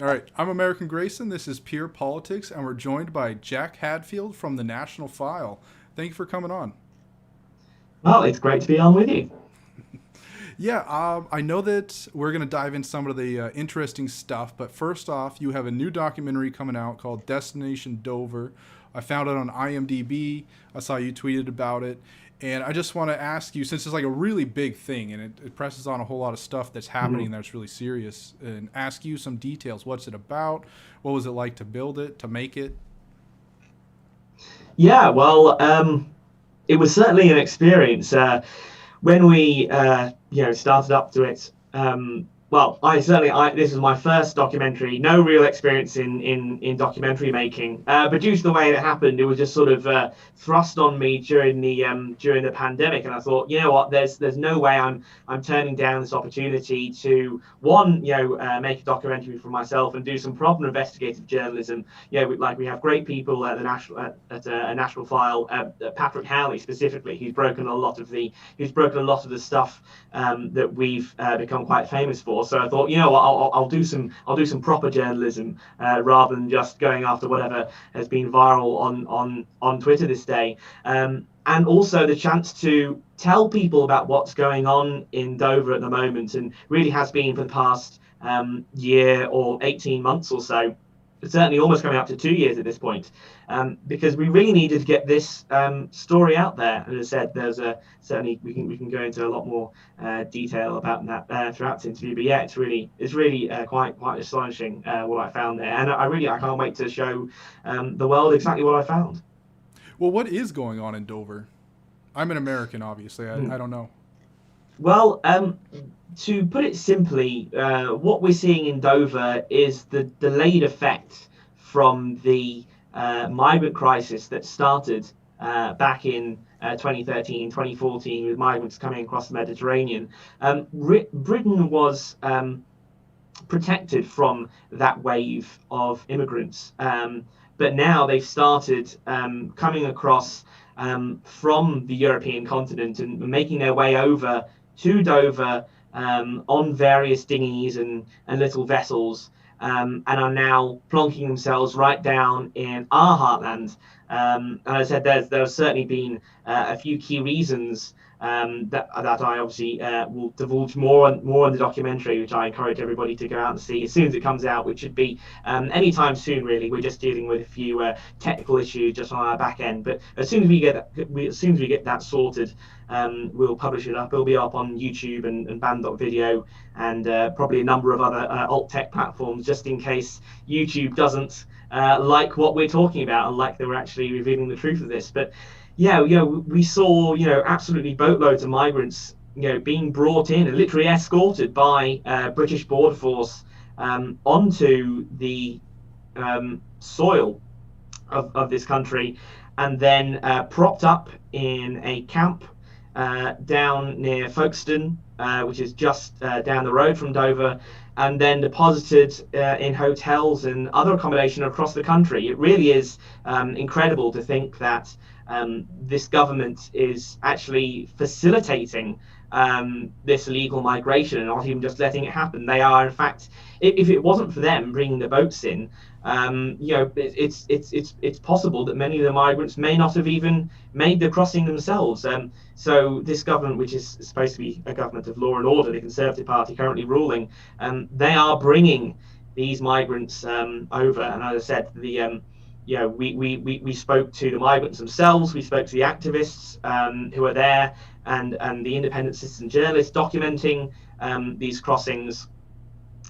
All right, I'm American Grayson. This is Pure Politics, and we're joined by Jack Hadfield from the National File. Thank you for coming on. Well, it's great to be on with you. Yeah, I know that we're going to dive in some of the interesting stuff, but first off, you have a new documentary coming out called Destination Dover. I found it on IMDb. I saw you tweeted about it. And I just want to ask you, since it's like a really big thing and it presses on a whole lot of stuff that's happening Mhm. that's really serious, and ask you some details. What's it about? What was it like to build it, to make it? Yeah, well, it was certainly an experience. When we started up to it, well, this is my first documentary. No real experience in documentary making, but due to the way it happened, it was just sort of thrust on me during the pandemic, and I thought, you know what, there's no way I'm turning down this opportunity to one, make a documentary for myself and do some proper investigative journalism. Like we have great people at the National File, Patrick Howley specifically, who's broken a lot of the stuff that we've become quite famous for. So I thought, you know what, I'll do some proper journalism rather than just going after whatever has been viral on Twitter this day. And also the chance to tell people about what's going on in Dover at the moment, and really has been for the past year or 18 months or so, certainly almost coming up to 2 years at this point, because we really needed to get this story out there. And as I said, certainly we can go into a lot more detail about that throughout this interview. But yeah, it's really quite astonishing what I found there, and I can't wait to show the world exactly what I found. Well, what is going on in Dover? I'm an American, obviously. I Hmm. don't know. Well, to put it simply, what we're seeing in Dover is the delayed effect from the migrant crisis that started back in 2013, 2014, with migrants coming across the Mediterranean. Britain was protected from that wave of immigrants. But now they've started coming across from the European continent and making their way over to Dover on various dinghies and little vessels, and are now plonking themselves right down in our heartland. And as I said, there's certainly been a few key reasons that I obviously will divulge more in the documentary, which I encourage everybody to go out and see as soon as it comes out, which should be anytime soon. Really, we're just dealing with a few technical issues just on our back end, but as soon as we get that sorted, we'll publish it up. It'll be up on YouTube and Band.video, and probably a number of other alt tech platforms, just in case YouTube doesn't like what we're talking about and like they were actually revealing the truth of this. But yeah, we saw, absolutely boatloads of migrants, being brought in and literally escorted by British border force onto the soil of this country, and then propped up in a camp down near Folkestone, which is just down the road from Dover, and then deposited in hotels and other accommodation across the country. It really is incredible to think that this government is actually facilitating this illegal migration and not even just letting it happen. They are, in fact, if it wasn't for them bringing the boats in, it's possible that many of the migrants may not have even made the crossing themselves. So this government, which is supposed to be a government of law and order, the Conservative Party currently ruling, they are bringing these migrants over. And as I said, we spoke to the migrants themselves. We spoke to the activists who are there, and the independent citizen journalists documenting these crossings.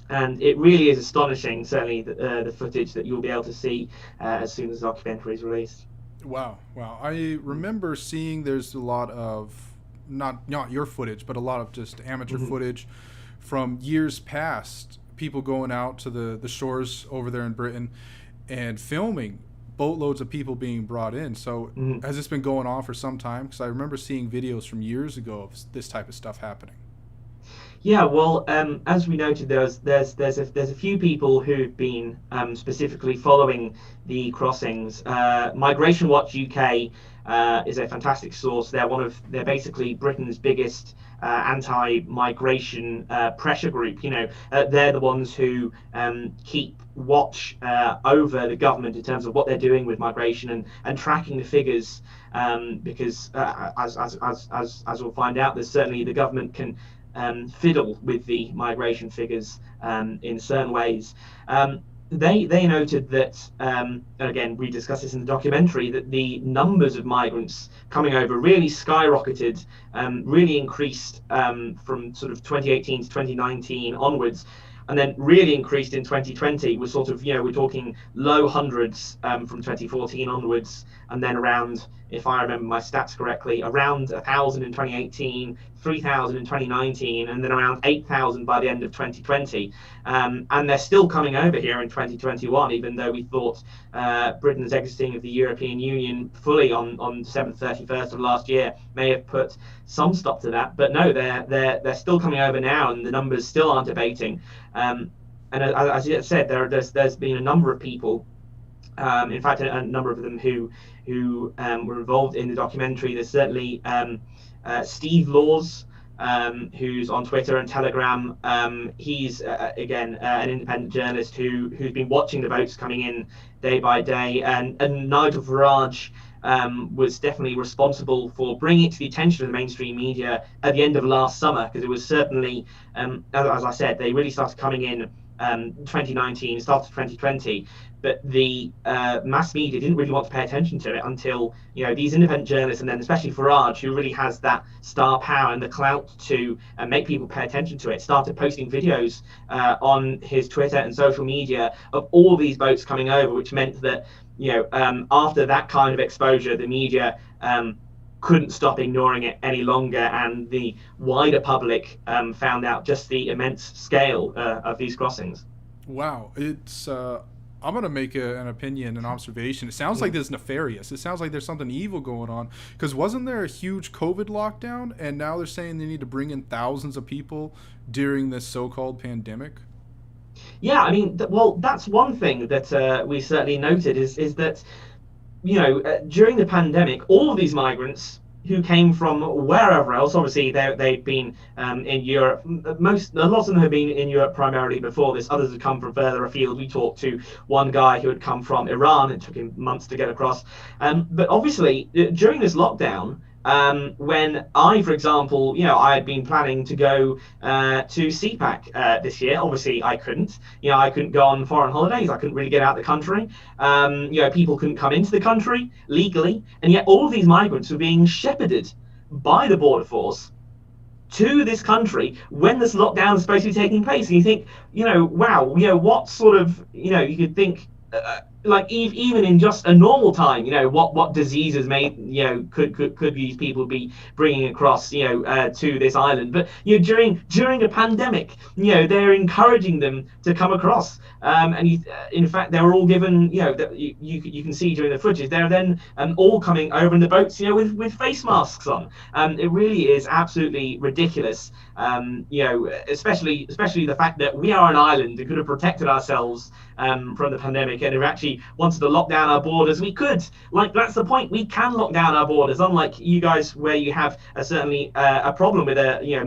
And it really is astonishing, certainly the footage that you'll be able to see as soon as the documentary is released. Wow, wow. I remember seeing there's a lot of not your footage, but a lot of just amateur Mhm. footage from years past. People going out to the shores over there in Britain and filming boatloads of people being brought in. So Mhm. has this been going on for some time? Because I remember seeing videos from years ago of this type of stuff happening. Yeah, well, as we noted, there's a few people who've been specifically following the crossings. Migration Watch UK is a fantastic source. They're basically Britain's biggest anti-migration pressure group. They're the ones who keep watch over the government in terms of what they're doing with migration and tracking the figures, because as we'll find out, there's certainly the government can fiddle with the migration figures in certain ways. They noted that, and again, we discussed this in the documentary, that the numbers of migrants coming over really skyrocketed, really increased from sort of 2018 to 2019 onwards, and then really increased in 2020. We're sort of, we're talking low hundreds from 2014 onwards, and then around, if I remember my stats correctly, around 1,000 in 2018, 3,000 in 2019, and then around 8,000 by the end of 2020. And they're still coming over here in 2021, even though we thought Britain's exiting of the European Union fully on December 31st of last year may have put some stop to that. But no, they're still coming over now, and the numbers still aren't abating. And as you said, there's been a number of people, in fact, a number of them who were involved in the documentary. There's certainly Steve Laws, who's on Twitter and Telegram. He's again an independent journalist who's been watching the votes coming in day by day, and Nigel Farage was definitely responsible for bringing it to the attention of the mainstream media at the end of last summer, because it was certainly, as I said, they really started coming in 2019, started 2020, but the mass media didn't really want to pay attention to it until these independent journalists, and then especially Farage, who really has that star power and the clout to make people pay attention to it, started posting videos on his Twitter and social media of all these boats coming over, which meant that after that kind of exposure, the media couldn't stop ignoring it any longer, and the wider public found out just the immense scale of these crossings. Wow, it's I'm gonna make an opinion, an observation. It sounds like this is nefarious. It sounds like there's something evil going on. Because wasn't there a huge COVID lockdown, and now they're saying they need to bring in thousands of people during this so-called pandemic? Yeah, I mean, well, that's one thing that we certainly noted is that during the pandemic, all of these migrants who came from wherever else, obviously they've been in Europe. A lot of them have been in Europe primarily before this. Others have come from further afield. We talked to one guy who had come from Iran. It took him months to get across. But obviously, during this lockdown, when I, for example, I had been planning to go to CPAC this year. Obviously, I couldn't. I couldn't go on foreign holidays. I couldn't really get out of the country. People couldn't come into the country legally, and yet all of these migrants were being shepherded by the border force to this country when this lockdown is supposed to be taking place. And you think, wow, what sort of, you could think. Like even in just a normal time, what diseases could these people be bringing across, to this island? But during a pandemic, they're encouraging them to come across, and in fact they were all given, that you can see during the footage, they're then all coming over in the boats, with face masks on. It really is absolutely ridiculous. Especially the fact that we are an island and could have protected ourselves from the pandemic, and if we actually wanted to lock down our borders, we could. That's the point. We can lock down our borders, unlike you guys, where you have certainly a problem with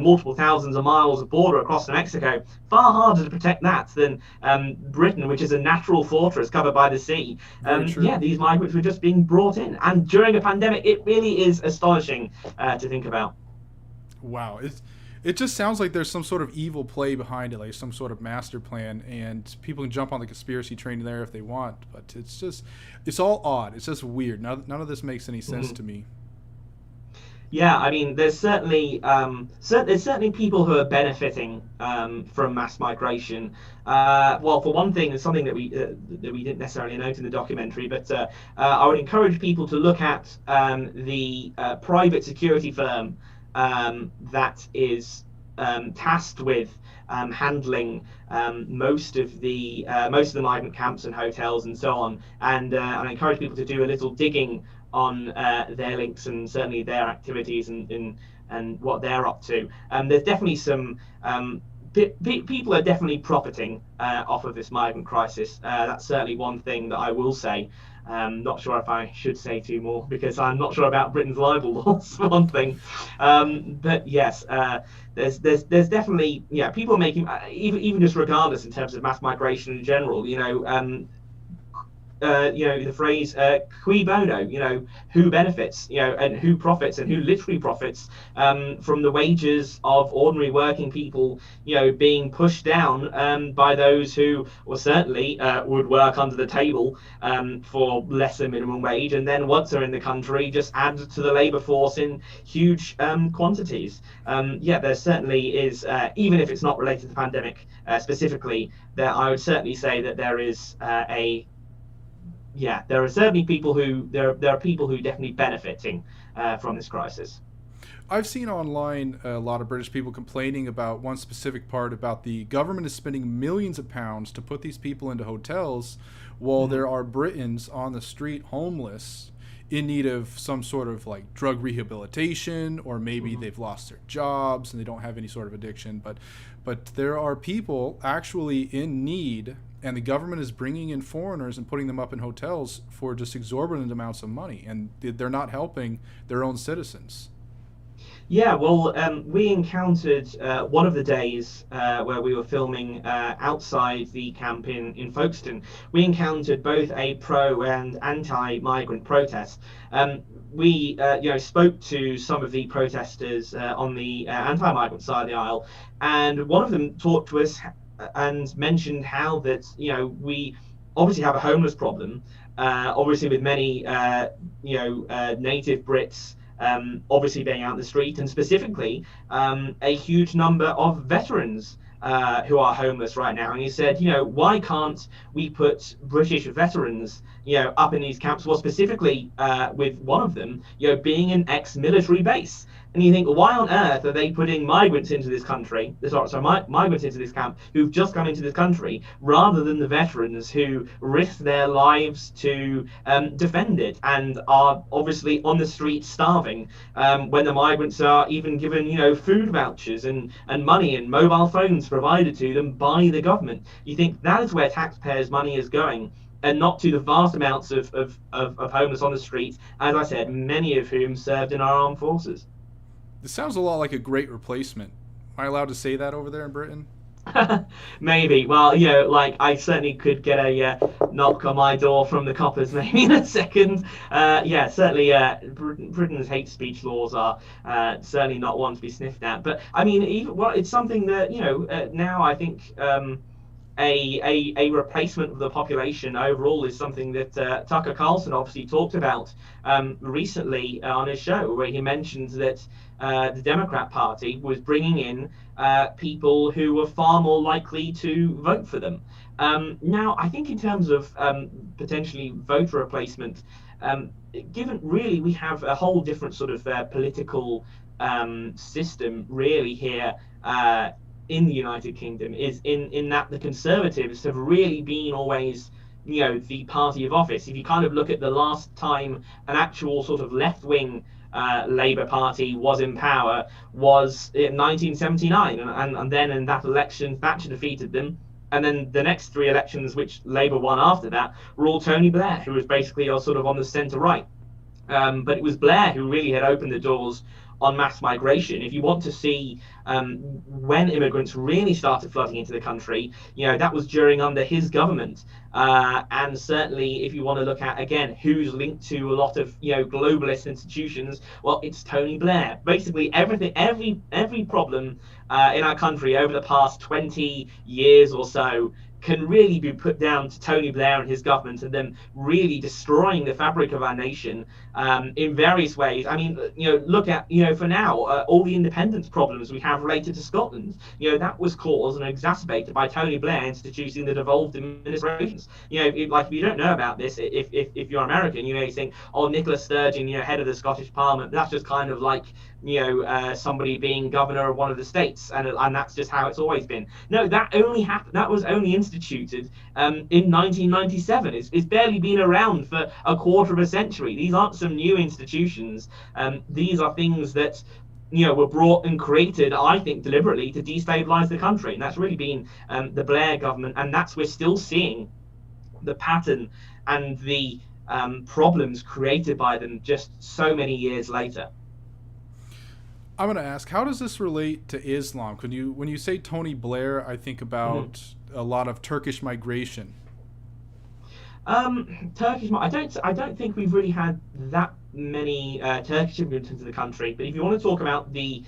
multiple thousands of miles of border across Mexico. Far harder to protect that than Britain, which is a natural fortress covered by the sea. These migrants were just being brought in, and during a pandemic, it really is astonishing to think about. Wow, it just sounds like there's some sort of evil play behind it, like some sort of master plan, and people can jump on the conspiracy train there if they want, but it's all odd. It's just weird. None of this makes any sense to me. Yeah, I mean, there's certainly people who are benefiting from mass migration. Well, for one thing, it's something that we didn't necessarily note in the documentary, but I would encourage people to look at the private security firm that is tasked with handling most of the migrant camps and hotels and so on. And I encourage people to do a little digging on their links and certainly their activities and what they're up to. There's definitely some people are definitely profiting off of this migrant crisis. That's certainly one thing that I will say. Not sure if I should say two more because I'm not sure about Britain's libel laws for one thing. But yes, there's definitely people making even just regardless in terms of mass migration in general. The phrase cui bono, who benefits, and who profits and who literally profits from the wages of ordinary working people, being pushed down by those who, well, certainly would work under the table for less than minimum wage, and then once they're in the country, just add to the labour force in huge quantities. There certainly is, even if it's not related to the pandemic specifically, there I would certainly say that there is there are certainly people who there are people who definitely benefiting from this crisis. I've seen online a lot of British people complaining about one specific part about the government is spending millions of pounds to put these people into hotels while there are Britons on the street homeless in need of some sort of like drug rehabilitation, or maybe they've lost their jobs and they don't have any sort of addiction, but there are people actually in need, and the government is bringing in foreigners and putting them up in hotels for just exorbitant amounts of money, and they're not helping their own citizens. Yeah, well, we encountered one of the days where we were filming outside the camp in Folkestone. We encountered both a pro and anti-migrant protest. We spoke to some of the protesters on the anti-migrant side of the aisle, and one of them talked to us and mentioned how that we obviously have a homeless problem, obviously with many native Brits obviously being out in the street, and specifically a huge number of veterans who are homeless right now. And he said, why can't we put British veterans, up in these camps? Well, specifically with one of them, being an ex-military base. And you think, well, why on earth are they putting migrants into this country? Migrants into this camp who've just come into this country, rather than the veterans who risk their lives to defend it and are obviously on the street starving when the migrants are even given, food vouchers and money and mobile phones provided to them by the government. You think that is where taxpayers' money is going, and not to the vast amounts of homeless on the streets, as I said, many of whom served in our armed forces. This sounds a lot like a great replacement. Am I allowed to say that over there in Britain? Maybe. Well, I certainly could get a knock on my door from the coppers maybe in a second. Certainly Britain's hate speech laws are certainly not one to be sniffed at. But I mean, it's something that now I think a replacement of the population overall is something that Tucker Carlson obviously talked about recently on his show, where he mentioned that the Democrat Party was bringing in people who were far more likely to vote for them. Now, I think in terms of potentially voter replacement, given really we have a whole different sort of political system really here in the United Kingdom, is in that the Conservatives have really been always the party of office. If you kind of look at the last time an actual sort of left-wing Labour Party was in power was in 1979, and then in that election Thatcher defeated them, and then the next three elections which Labour won after that were all Tony Blair, who was basically sort of on the centre right. But it was Blair who really had opened the doors on mass migration. If you want to see when immigrants really started flooding into the country, that was under his government. And certainly if you want to look at, again, who's linked to a lot of globalist institutions, well, it's Tony Blair. Basically every problem in our country over the past 20 years or so can really be put down to Tony Blair and his government, and them really destroying the fabric of our nation in various ways. I mean, look at, for now, all the independence problems we have related to Scotland. That was caused and exacerbated by Tony Blair instituting the devolved administrations. If you don't know about this, if you're American, you think, oh, Nicola Sturgeon, head of the Scottish Parliament, that's just kind of like, somebody being governor of one of the states, and that's just how it's always been. No, that only happened. That was only instituted in 1997. It's barely been around for a quarter of a century. These aren't some new institutions. These are things that were brought and created, I think, deliberately to destabilize the country. And that's really been the Blair government. And that's we're still seeing the pattern and the problems created by them just so many years later. I'm going to ask, how does this relate to Islam? When you say Tony Blair, I think Mhm. about a lot of Turkish migration. Turkish. I don't think we've really had that many Turkish immigrants into the country. But if you want to talk about the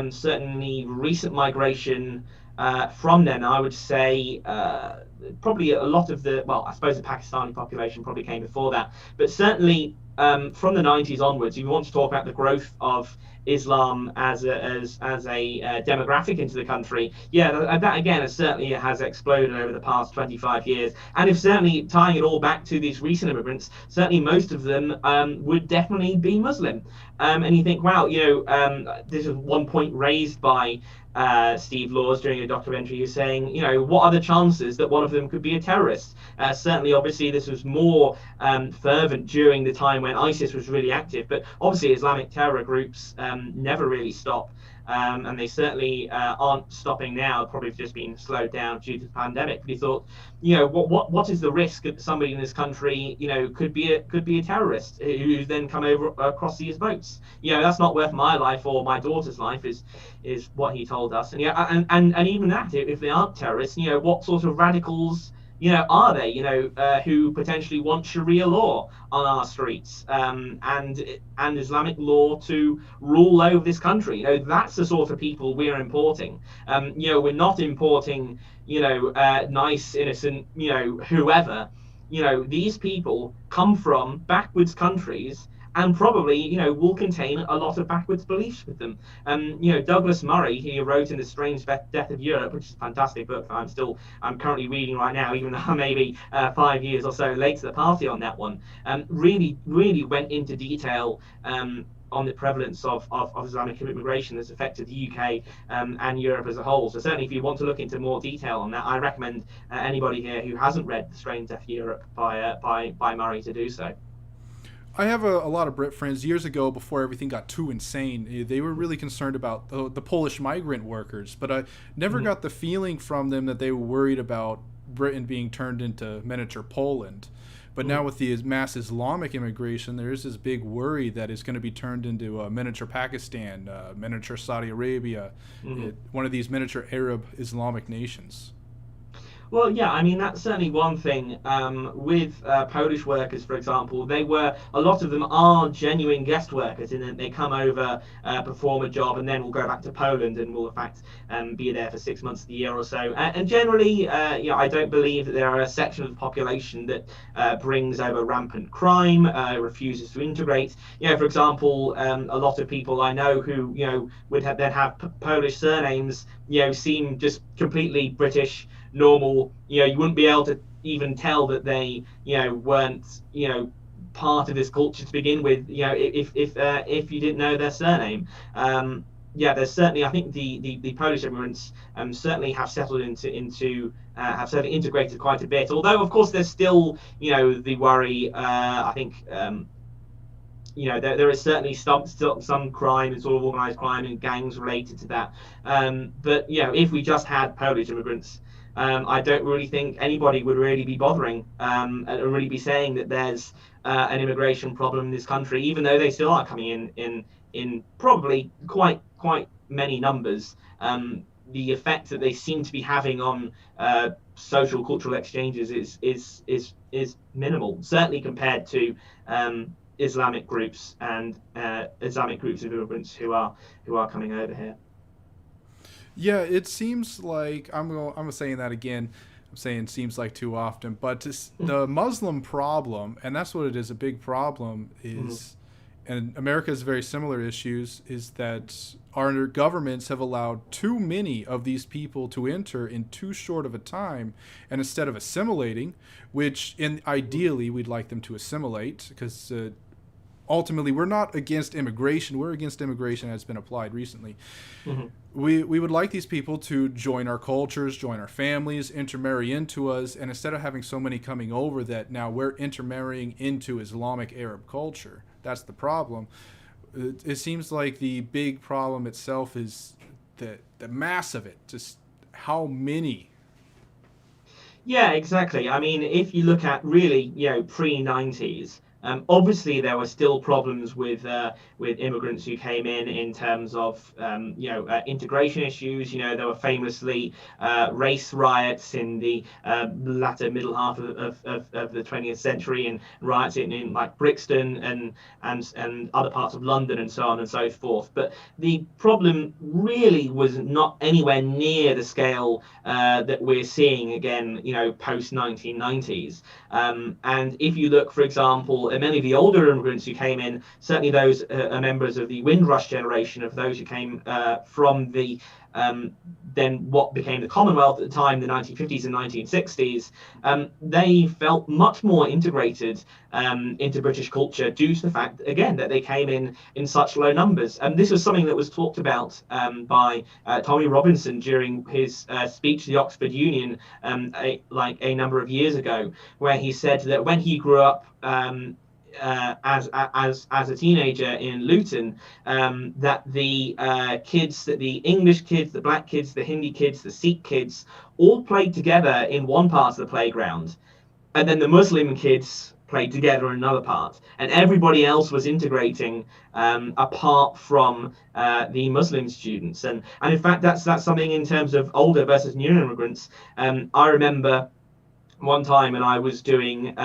certainly recent migration from them, I would say probably a lot of the. Well, I suppose the Pakistani population probably came before that, but certainly from the 90s onwards, if you want to talk about the growth of Islam as a demographic into the country, yeah, that again certainly has exploded over the past 25 years. And if certainly tying it all back to these recent immigrants, certainly most of them would definitely be Muslim. And you think, wow, this is one point raised by Steve Laws during a documentary. He's saying, what are the chances that one of them could be a terrorist? Certainly, obviously, this was more fervent during the time when ISIS was really active, but obviously, Islamic terror groups never really stop. And they certainly aren't stopping now. Probably just been slowed down due to the pandemic. But he thought, what is the risk that somebody in this country, could be a terrorist who's then come over across these boats? That's not worth my life or my daughter's life. Is what he told us. And yeah, and even that, if they aren't terrorists, what sort of radicals, are they, who potentially want Sharia law on our streets, and Islamic law to rule over this country? That's the sort of people we're importing. We're not importing, nice, innocent, whoever. These people come from backwards countries and probably, will contain a lot of backwards beliefs with them. Douglas Murray, he wrote in The Strange Death of Europe, which is a fantastic book that I'm currently reading right now, even though I'm maybe 5 years or so late to the party on that one. Really, really went into detail on the prevalence of Islamic immigration that's affected the UK and Europe as a whole. So certainly, if you want to look into more detail on that, I recommend anybody here who hasn't read The Strange Death of Europe by Murray to do so. I have a lot of Brit friends years ago before everything got too insane. They were really concerned about the Polish migrant workers, but I never Mhm. got the feeling from them that they were worried about Britain being turned into miniature Poland. But now Mhm. with the mass Islamic immigration, there is this big worry that it's going to be turned into a miniature Pakistan, miniature Saudi Arabia, Mhm. one of these miniature Arab Islamic nations. Well, yeah, I mean that's certainly one thing. With Polish workers, for example, a lot of them are genuine guest workers in that they come over, perform a job, and then will go back to Poland and will in fact be there for 6 months of the year or so. And generally, I don't believe that there are a section of the population that brings over rampant crime, refuses to integrate. For example, a lot of people I know who would then have Polish surnames, seem just completely British normal. You wouldn't be able to even tell that they, weren't, part of this culture to begin with. If you didn't know their surname. Yeah, there's certainly. I think the Polish immigrants certainly have settled into have certainly integrated quite a bit. Although, of course, there's still the worry. I think there is certainly some crime and sort of organized crime and gangs related to that. But if we just had Polish immigrants, I don't really think anybody would really be bothering and really be saying that there's an immigration problem in this country, even though they still are coming in probably quite many numbers. The effect that they seem to be having on social cultural exchanges is minimal, certainly compared to Islamic groups and Islamic groups of immigrants who are coming over here. Yeah, it seems like I'm saying that again. I'm saying seems like too often, but the Muslim problem, and that's what it is. A big problem Mhm. is, and America has very similar issues. Is that our governments have allowed too many of these people to enter in too short of a time, and instead of assimilating, which in ideally we'd like them to assimilate, because ultimately we're not against immigration. We're against immigration as been applied recently. Mhm. We would like these people to join our cultures, join our families, intermarry into us, and instead of having so many coming over that now we're intermarrying into Islamic Arab culture, that's the problem. it seems like the big problem itself is the mass of it, just how many. Yeah, exactly. I mean, if you look at really, pre-90s, obviously there were still problems with immigrants who came in terms of integration issues. There were famously race riots in the latter middle half of the 20th century, and riots in like Brixton and other parts of London and so on and so forth. But the problem really was not anywhere near the scale that we're seeing again, post 1990s. And if you look, for example, at many of the older immigrants who came in, certainly those are members of the Windrush generation, of those who came from the then what became the Commonwealth at the time, the 1950s and 1960s, they felt much more integrated into British culture due to the fact, again, that they came in such low numbers. And this was something that was talked about by Tommy Robinson during his speech to the Oxford Union a number of years ago, where he said that when he grew up as a teenager in Luton, that the kids, that the English kids, the black kids, the Hindi kids, the Sikh kids, all played together in one part of the playground, and then the Muslim kids played together in another part, and everybody else was integrating apart from the Muslim students. And in fact, that's something in terms of older versus new immigrants. I remember one time, and I was doing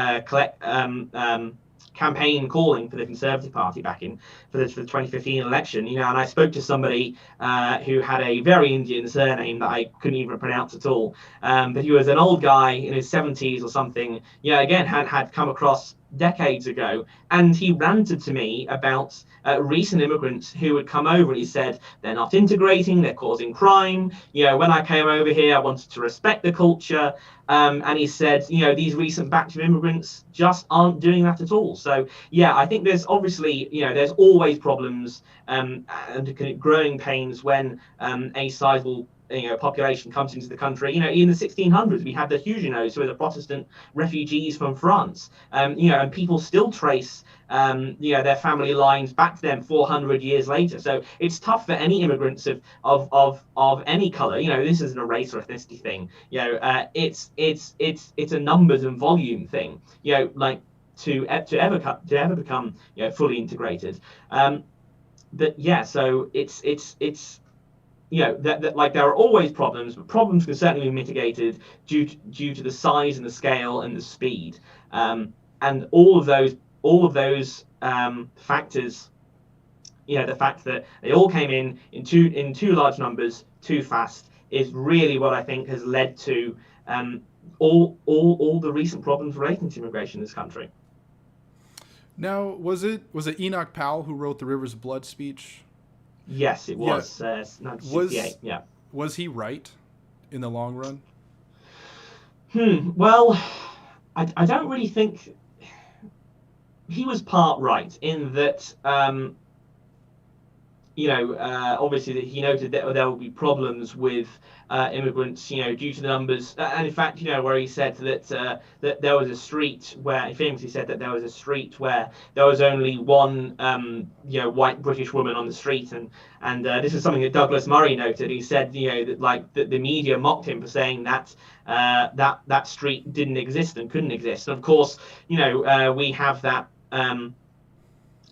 campaign calling for the Conservative Party back in for the 2015 election, and I spoke to somebody who had a very Indian surname that I couldn't even pronounce at all, but he was an old guy in his 70s or something, again had come across decades ago, and he ranted to me about recent immigrants who would come over, and he said they're not integrating, they're causing crime. When I came over here, I wanted to respect the culture, and he said, these recent batch of immigrants just aren't doing that at all. So yeah, I think there's obviously, there's always problems and growing pains when a sizable population comes into the country. In the 1600s, we had the Huguenots, who were the Protestant refugees from France. And people still trace their family lines back to them 400 years later. So it's tough for any immigrants of any color. This isn't a race or ethnicity thing. It's a numbers and volume thing. Like to ever become fully integrated. But yeah, so it's that like there are always problems, but problems can certainly be mitigated due to the size and the scale and the speed, and all of those factors. The fact that they all came in too large numbers too fast is really what I think has led to all the recent problems relating to immigration in this country. Now, was it Enoch Powell who wrote the Rivers of Blood speech? Yes, it was. Yeah. 1968. Yeah. Was he right in the long run? Well, I don't really think he was part right in that. Obviously that he noted that there will be problems with immigrants, due to the numbers, and in fact, where he said that there was a street where he famously said that there was a street where there was only one, white British woman on the street, and this is something that Douglas Murray noted. He said, that the media mocked him for saying that that street didn't exist and couldn't exist. And of course, we have that.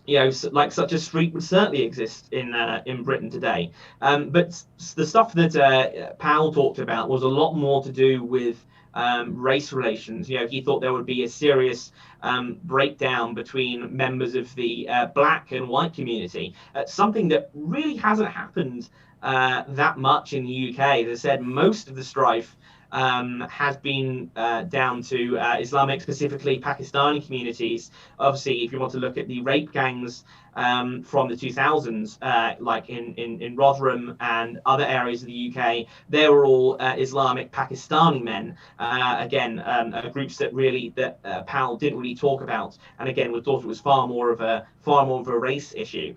Such a street would certainly exist in Britain today. But the stuff that Powell talked about was a lot more to do with race relations. He thought there would be a serious breakdown between members of the black and white community. Something that really hasn't happened that much in the UK. As I said, most of the strife has been down to Islamic, specifically Pakistani communities. Obviously, if you want to look at the rape gangs from the 2000s, like in Rotherham and other areas of the UK, they were all Islamic Pakistani men. Again, groups that Powell didn't really talk about, and again, we thought it was far more of a race issue.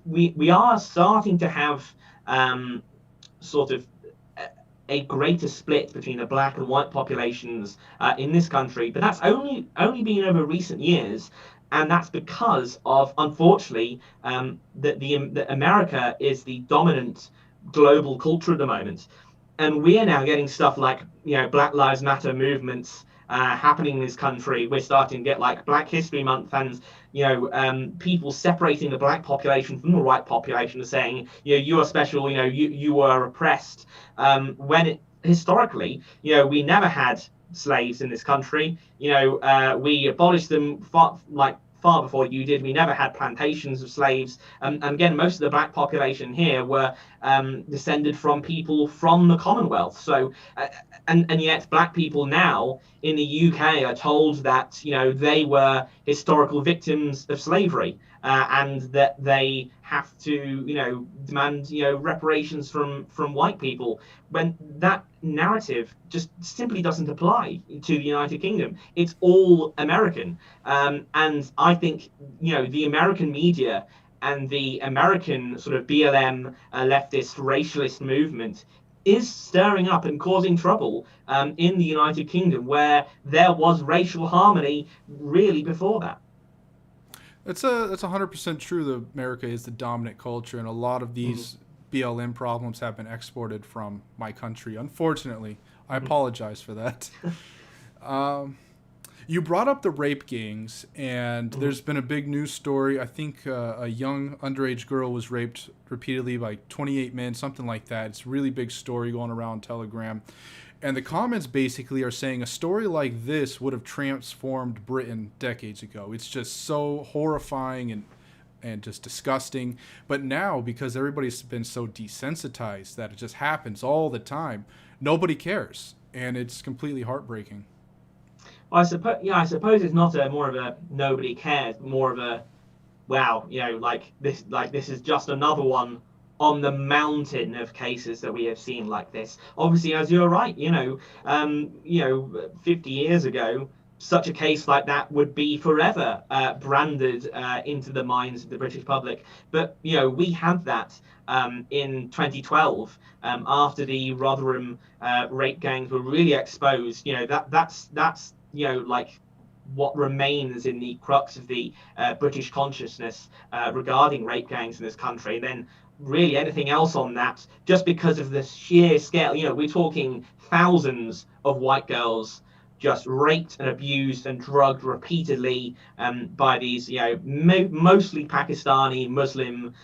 We are starting to have sort of a greater split between the black and white populations in this country, but that's only been over recent years. And that's because of, unfortunately, that America is the dominant global culture at the moment, and we are now getting stuff like, Black Lives Matter movements happening in this country. We're starting to get like Black History Month, and people separating the black population from the white population, and saying, you are special, you were oppressed, when historically, we never had slaves in this country. We abolished them far before you did. We never had plantations of slaves. And again, most of the black population here were descended from people from the Commonwealth. So, and yet black people now in the UK are told that, they were historical victims of slavery, and that they have to, demand, reparations from white people, when that narrative just simply doesn't apply to the United Kingdom. It's all American. And I think, the American media and the American sort of BLM leftist racialist movement is stirring up and causing trouble in the United Kingdom, where there was racial harmony really before that. That's 100% true that America is the dominant culture, and a lot of these BLM problems have been exported from my country. Unfortunately, I apologize for that. You brought up the rape gangs, and there's been a big news story. I think a young underage girl was raped repeatedly by 28 men, something like that. It's a really big story going around Telegram. And the comments basically are saying a story like this would have transformed Britain decades ago. It's just so horrifying and just disgusting. But now, because everybody's been so desensitized that it just happens all the time, nobody cares. And it's completely heartbreaking. Well, I suppose it's not more of a nobody cares, but more of a, wow, like this is just another one on the mountain of cases that we have seen like this. Obviously, as you're right, 50 years ago, such a case like that would be forever branded into the minds of the British public. But we had that in 2012 after the Rotherham rape gangs were really exposed. That's like what remains in the crux of the British consciousness regarding rape gangs in this country. And then really anything else on that, just because of the sheer scale, we're talking thousands of white girls just raped and abused and drugged repeatedly by these, mostly Pakistani Muslim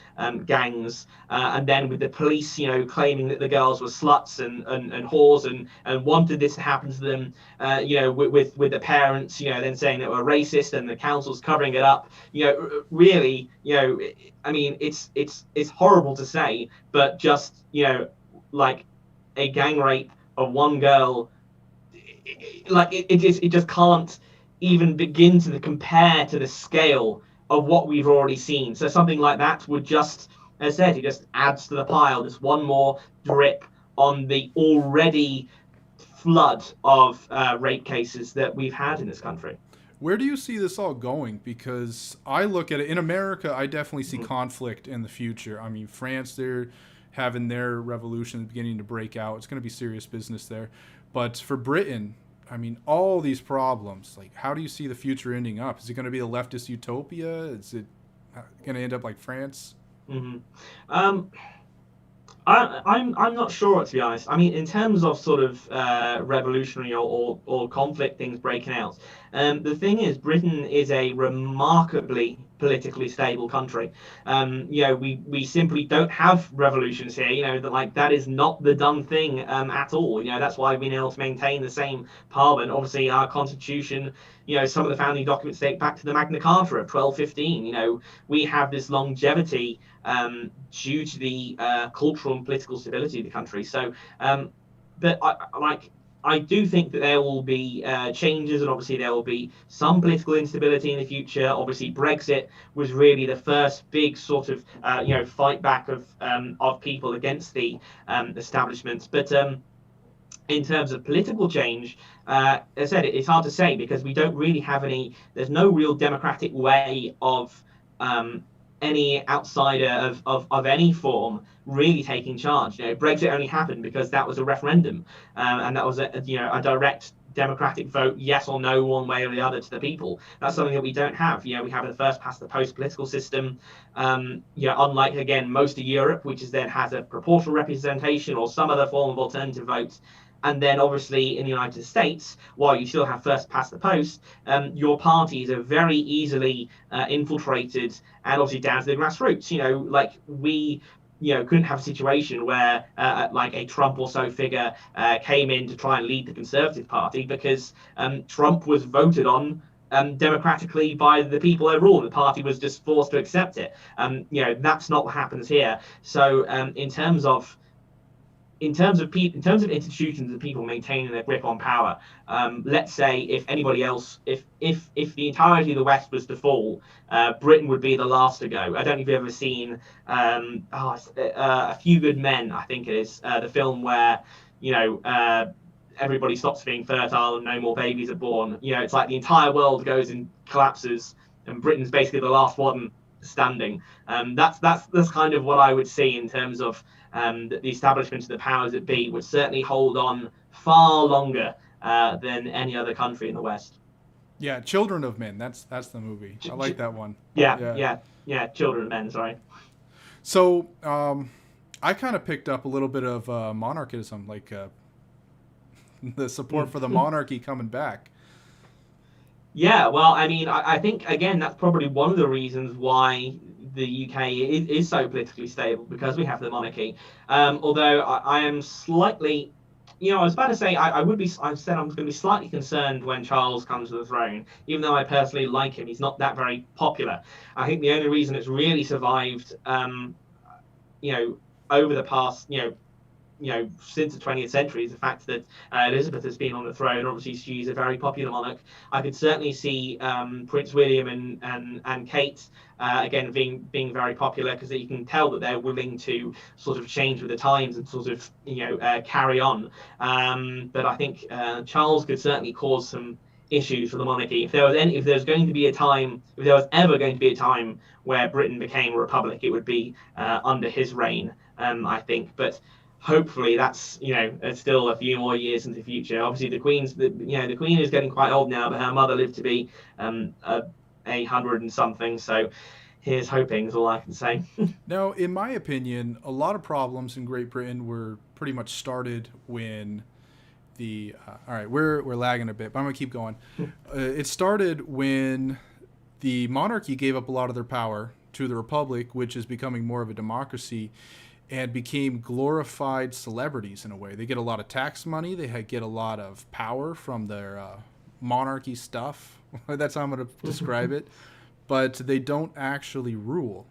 gangs, and then with the police, claiming that the girls were sluts and whores and wanted this to happen to them, with the parents, then saying that we're racist and the council's covering it up. Really, I mean, it's horrible to say, but just, like a gang rape of one girl, it just can't even begin to compare to the scale of what we've already seen. So something like that would just, as I said, it just adds to the pile, just one more drip on the already flood of rape cases that we've had in this country. Where do you see this all going? Because I look at it, in America, I definitely see conflict in the future. I mean, France, they're having their revolution beginning to break out. It's going to be serious business there. But for Britain, I mean, all these problems, like, how do you see the future ending up? Is it going to be a leftist utopia? Is it going to end up like France? I'm not sure, to be honest. I mean, in terms of sort of revolutionary or conflict things breaking out, the thing is, Britain is a remarkably politically stable country. We simply don't have revolutions here. That is not the done thing at all. That's why we've been able to maintain the same parliament. Obviously, our constitution, some of the founding documents date back to the Magna Carta of 1215. We have this longevity due to the cultural and political stability of the country. So, but I do think that there will be changes, and obviously there will be some political instability in the future. Obviously, Brexit was really the first big sort of fight back of people against the establishment. But in terms of political change, as I said, it's hard to say because we don't really have any. There's no real democratic way of any outsider of any form really taking charge. Brexit only happened because that was a referendum, and that was a direct democratic vote, yes or no, one way or the other to the people. That's something that we don't have. We have the first past the post political system. Unlike again most of Europe, which is then has a proportional representation or some other form of alternative vote. And then obviously in the United States, while you still have first past the post, your parties are very easily infiltrated and obviously down to the grassroots. Like we couldn't have a situation where like a Trump or so figure came in to try and lead the Conservative Party because Trump was voted on democratically by the people overall. The party was just forced to accept it. That's not what happens here. So in terms of institutions and people maintaining their grip on power, let's say if anybody else, if the entirety of the West was to fall, Britain would be the last to go. I don't know if you've ever seen A Few Good Men, I think it is, the film where everybody stops being fertile and no more babies are born. It's like the entire world goes and collapses, and Britain's basically the last one standing. That's kind of what I would see in terms of that the establishment of the powers that be would certainly hold on far longer than any other country in the West. Yeah, Children of Men. That's the movie. I like that one. Yeah. Children of Men. Sorry. So I kind of picked up a little bit of monarchism, like the support for the monarchy coming back. Yeah, well, I mean, I think again that's probably one of the reasons why the UK is so politically stable, because we have the monarchy. Although I am slightly, I was about to say I said I'm going to be slightly concerned when Charles comes to the throne, even though I personally like him. He's not that very popular. I think the only reason it's really survived, over the past, since the 20th century is the fact that Elizabeth has been on the throne. Obviously, she's a very popular monarch. I could certainly see Prince William and Kate again being very popular, because you can tell that they're willing to sort of change with the times and sort of carry on. But I think Charles could certainly cause some issues for the monarchy. If there was ever going to be a time where Britain became a republic, it would be under his reign, I think. But hopefully that's it's still a few more years into the future. Obviously the Queen is getting quite old now, but her mother lived to be 100 and something, so here's hoping is all I can say. Now, in my opinion, a lot of problems in Great Britain were pretty much started when all right, we're lagging a bit, but I'm gonna keep going. It started when the monarchy gave up a lot of their power to the republic, which is becoming more of a democracy, and became glorified celebrities in a way. They get a lot of tax money. They get a lot of power from their monarchy stuff. That's how I'm going to describe it. But they don't actually rule.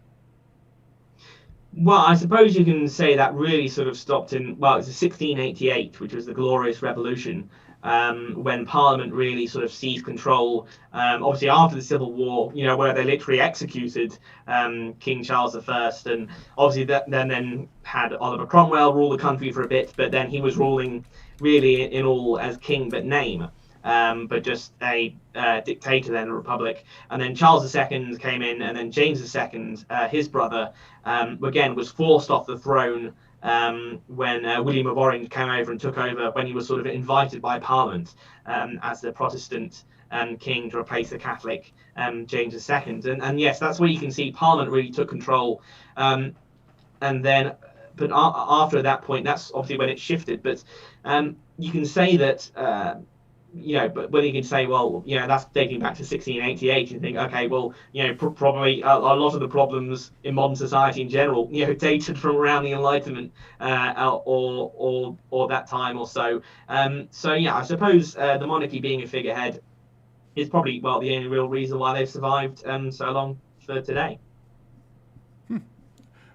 Well, I suppose you can say that really sort of stopped it was 1688, which was the Glorious Revolution, when Parliament really sort of seized control. Obviously, after the Civil War, where they literally executed King Charles I, and obviously then had Oliver Cromwell rule the country for a bit, but then he was ruling really in all as king but name. But just a dictator then, a republic. And then Charles II came in, and then James II, his brother, again was forced off the throne when William of Orange came over and took over, when he was sort of invited by Parliament as the Protestant king to replace the Catholic James II. And yes, that's where you can see Parliament really took control. And then, but after that point, that's obviously when it shifted. But you can say that but whether you can say, well, that's dating back to 1688, you think, okay, well, probably a lot of the problems in modern society in general, dated from around the Enlightenment or that time or so. So yeah, I suppose the monarchy being a figurehead is probably, the only real reason why they've survived so long for today.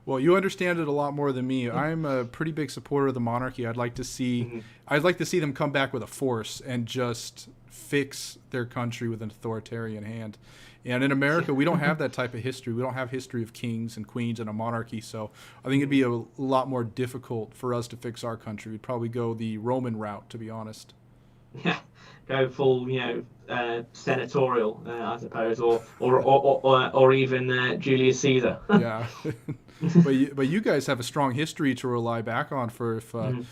Well, you understand it a lot more than me. I'm a pretty big supporter of the monarchy. I'd like to see them come back with a force and just fix their country with an authoritarian hand. And in America, we don't have that type of history. We don't have history of kings and queens and a monarchy. So I think it'd be a lot more difficult for us to fix our country. We'd probably go the Roman route, to be honest. yeah, go full, senatorial, I suppose, or even Julius Caesar. Yeah. But you guys have a strong history to rely back on for if Mhm.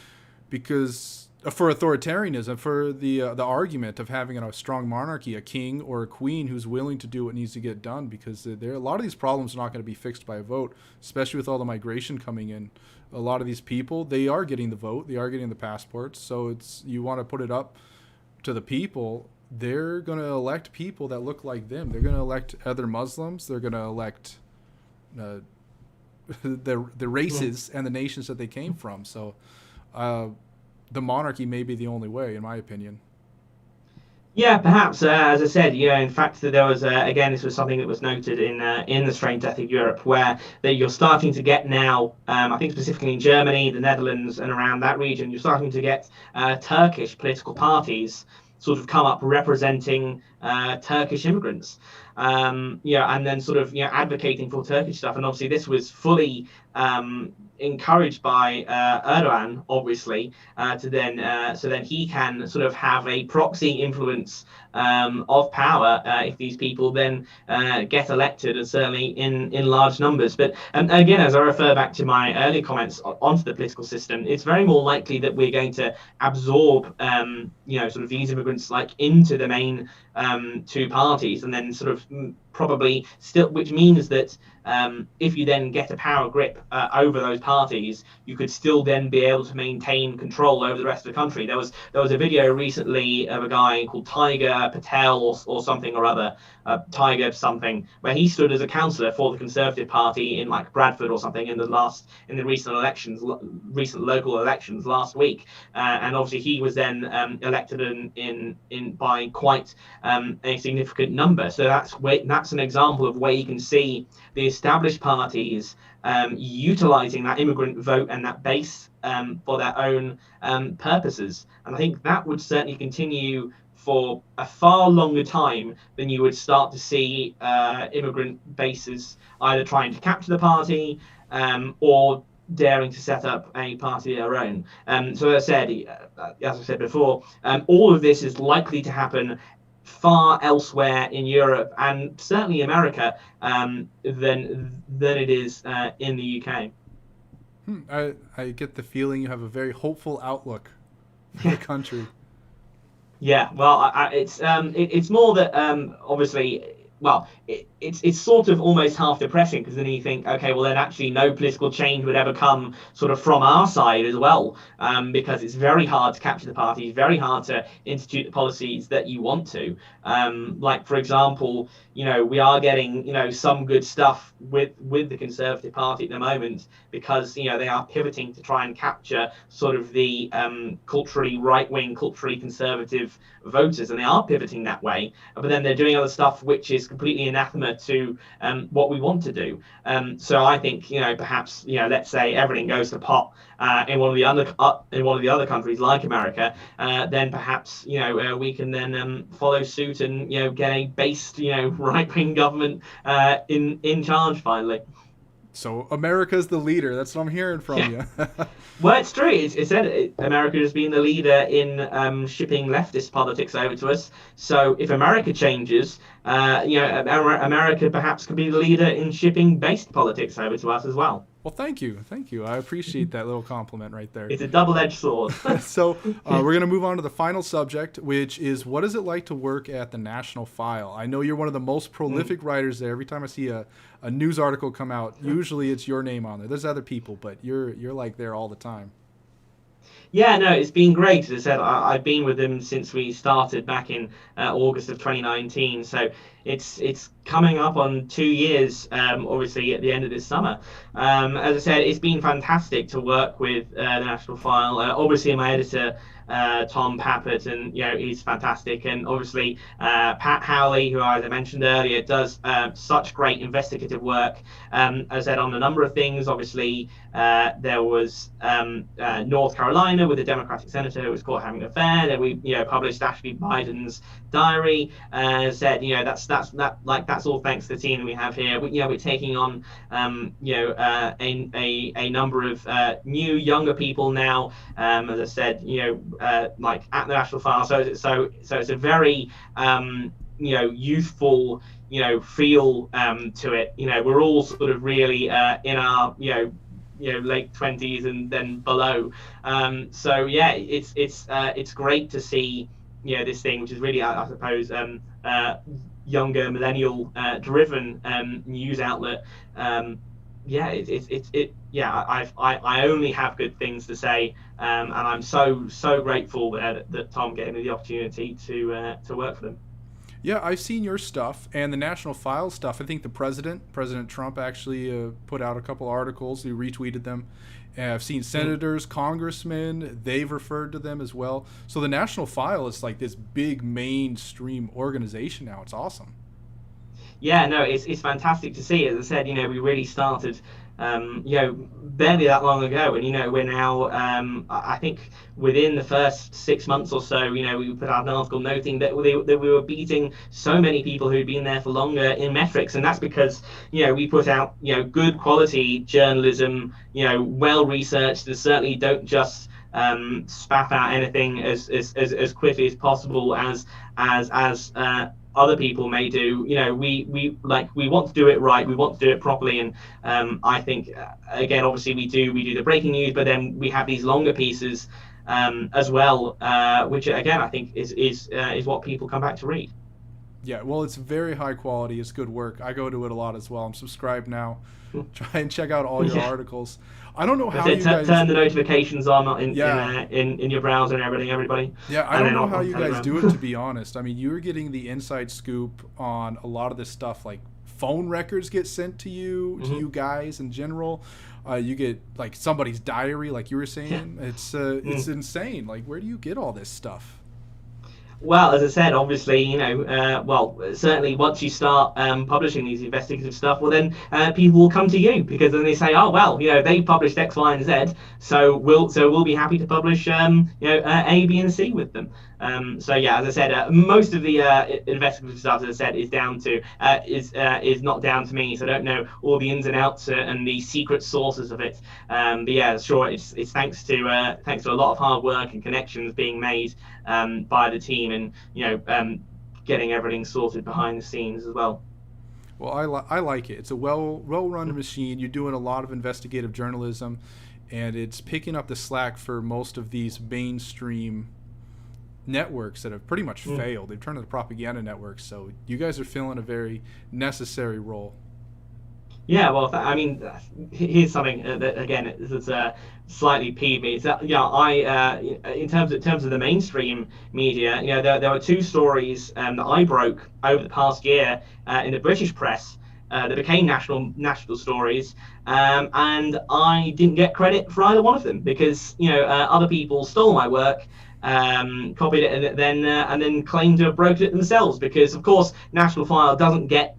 because for authoritarianism, for the argument of having a strong monarchy, a king or a queen who's willing to do what needs to get done, because there a lot of these problems are not going to be fixed by a vote, especially with all the migration coming in. A lot of these people, they are getting the vote, they are getting the passports, so it's you want to put it up to the people. They're going to elect people that look like them. They're going to elect other Muslims. They're going to elect uh, the Yeah. races and the nations that they came from. So uh, the monarchy may be the only way, in my opinion. Yeah, perhaps. As I said, in fact, that there was again, this was something that was noted in the Strange Death of Europe, where that you're starting to get now. I think specifically in Germany, the Netherlands, and around that region, you're starting to get Turkish political parties sort of come up representing Turkish immigrants. And then sort of advocating for Turkish stuff. And obviously, this was fully encouraged by Erdogan, obviously, to then so then he can sort of have a proxy influence of power if these people then get elected, and certainly in large numbers. But again, as I refer back to my earlier comments onto the political system, it's very more likely that we're going to absorb sort of these immigrants like into the main two parties, and then sort of probably still, which means that if you then get a power grip over those parties, you could still then be able to maintain control over the rest of the country. There was a video recently of a guy called Tiger Patel or something or other, Tiger something, where he stood as a councillor for the Conservative Party in like Bradford or something in the recent local elections last week, and obviously he was then elected in by quite a significant number. So that's an example of where you can see the established parties utilizing that immigrant vote and that base for their own purposes. And I think that would certainly continue for a far longer time than you would start to see immigrant bases either trying to capture the party or daring to set up a party of their own. So as I said before, all of this is likely to happen far elsewhere in Europe and certainly America than it is in the UK. I get the feeling you have a very hopeful outlook for the country. Yeah, well, it's more that obviously, well, it's sort of almost half depressing because then you think, okay, well, then actually no political change would ever come sort of from our side as well, because it's very hard to capture the parties, very hard to institute the policies that you want to. Like for example, we are getting some good stuff with the Conservative Party at the moment because they are pivoting to try and capture sort of the culturally right wing, culturally conservative voters, and they are pivoting that way. But then they're doing other stuff which is completely anathema to what we want to do. So I think perhaps let's say everything goes to pot in one of the other countries like America, then perhaps we can then follow suit and get a based right wing government in charge finally. So America's the leader. That's what I'm hearing from Yeah. you. Well, it's true. It said America has been the leader in shipping leftist politics over to us. So if America changes, America perhaps could be the leader in shipping based politics over to us as well. Well, thank you, thank you. I appreciate that little compliment right there. It's a double-edged sword. So we're going to move on to the final subject, which is what is it like to work at the National File? I know you're one of the most prolific writers there. Every time I see a news article come out, usually it's your name on there. There's other people, but you're like there all the time. Yeah, no, it's been great. As I said, I've been with them since we started back in August of 2019. So it's coming up on 2 years, obviously at the end of this summer. As I said, it's been fantastic to work with the National File. Obviously, my editor, Tom Pappert, and he's fantastic. And obviously, Pat Howley, who as I mentioned earlier, does such great investigative work. As I said, on a number of things. Obviously, there was North Carolina with a Democratic senator who was caught having an affair. Then we published Ashley Biden's diary. Said that's all thanks to the team that we have here. We're taking on a number of new younger people now. As I said, like at the National File. So it's a very youthful feel to it. We're all sort of really in our late 20s and then below. So yeah, it's great to see this thing, which is really I suppose younger millennial driven news outlet. Yeah, I only have good things to say, and I'm so grateful that Tom gave me the opportunity to work for them. Yeah, I've seen your stuff and the National File stuff. I think President Trump, actually put out a couple articles. He retweeted them. And I've seen senators, congressmen, they've referred to them as well. So the National File is like this big mainstream organization now. It's awesome. Yeah, no, it's fantastic to see. As I said, we really started, barely that long ago, and we're now, I think, within the first 6 months or so, we put out an article noting that we were beating so many people who'd been there for longer in metrics, and that's because we put out good quality journalism, well researched, and certainly don't just spat out anything as quickly as possible as other people may do. We want to do it right, we want to do it properly, and I think again, obviously we do the breaking news, but then we have these longer pieces as well, which again I think is what people come back to read. Yeah, well, it's very high quality. It's good work. I go to it a lot as well. I'm subscribed now. Try and check out all your articles. I don't know how you guys turn the notifications on in your browser and everything, everybody. Yeah, I don't know how you guys do it, to be honest. I mean, you're getting the inside scoop on a lot of this stuff. Like phone records get sent to you guys in general. You get like somebody's diary, like you were saying. It's insane. Like, where do you get all this stuff? Well, as I said, obviously, certainly once you start publishing these investigative stuff, well, then people will come to you, because then they say, oh, well, they published X, Y, and Z, so we'll be happy to publish, A, B, and C with them. So yeah, as I said, most of the investigative stuff, as I said, is down to is not down to me. So I don't know all the ins and outs and the secret sources of it. But yeah, sure, it's thanks to a lot of hard work and connections being made by the team, and getting everything sorted behind the scenes as well. Well, I like it. It's a well-run machine. You're doing a lot of investigative journalism, and it's picking up the slack for most of these mainstream networks that have pretty much failed. They've turned into propaganda networks. So you guys are filling a very necessary role. Yeah, well, I mean, here's something that again is slightly peeved me. Is that in terms of the mainstream media, there were two stories that I broke over the past year in the British press that became national stories, and I didn't get credit for either one of them, because other people stole my work, copied it, and then claimed to have broken it themselves, because of course National File doesn't get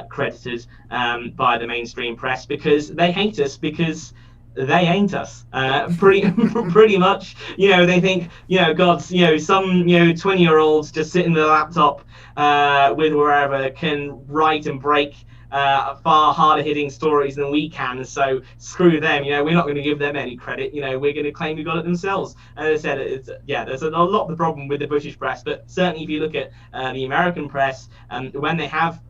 credited by the mainstream press, because they hate us, because they ain't us. Pretty much, they think, God's, some 20-year-olds just sitting their laptop with wherever can write and break far harder hitting stories than we can, so screw them. We're not going to give them any credit. We're going to claim we got it themselves. And as I said, there's a lot of the problem with the British press, but certainly if you look at the American press, when they have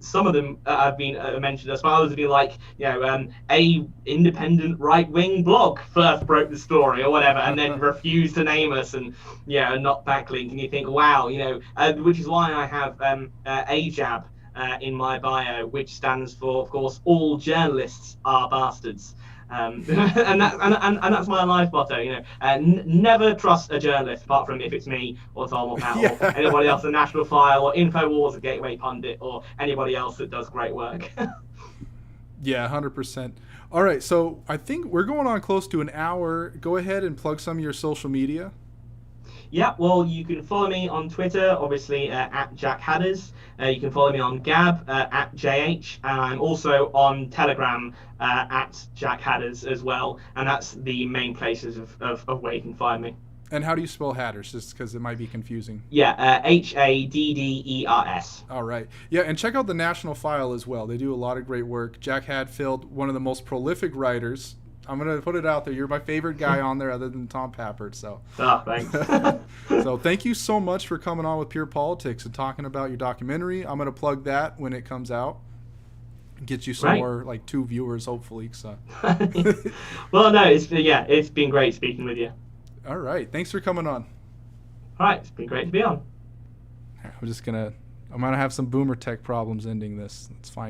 some of them have been mentioned, as far as be like, a independent right-wing blog first broke the story or whatever, and then refused to name us, and not backlink, and you think, wow, which is why I have AJAB in my bio, which stands for, of course, all journalists are bastards. And that's my life motto. Never trust a journalist, apart from if it's me or Tom or Powell or anybody else at National File or InfoWars or Gateway Pundit or anybody else that does great work. Yeah, 100%. All right, so I think we're going on close to an hour. Go ahead and plug some of your social media. Yeah, well, you can follow me on Twitter, obviously, at Jack Hadders. You can follow me on Gab, at JH, and I'm also on Telegram, at Jack Hadders as well, and that's the main places of where you can find me. And how do you spell Hadders, just because it might be confusing? Yeah, Hadders. All right. Yeah, and check out the National File as well. They do a lot of great work. Jack Hadfield, one of the most prolific writers I'm gonna put it out there. You're my favorite guy on there, other than Tom Pappert. So, Thanks. so thank you so much for coming on with Pure Politics and talking about your documentary. I'm gonna plug that when it comes out. Get you some more, like 2 viewers, hopefully. So. Well, no, it's been great speaking with you. All right, thanks for coming on. All right, it's been great to be on. I'm gonna have some boomer tech problems ending this. It's fine.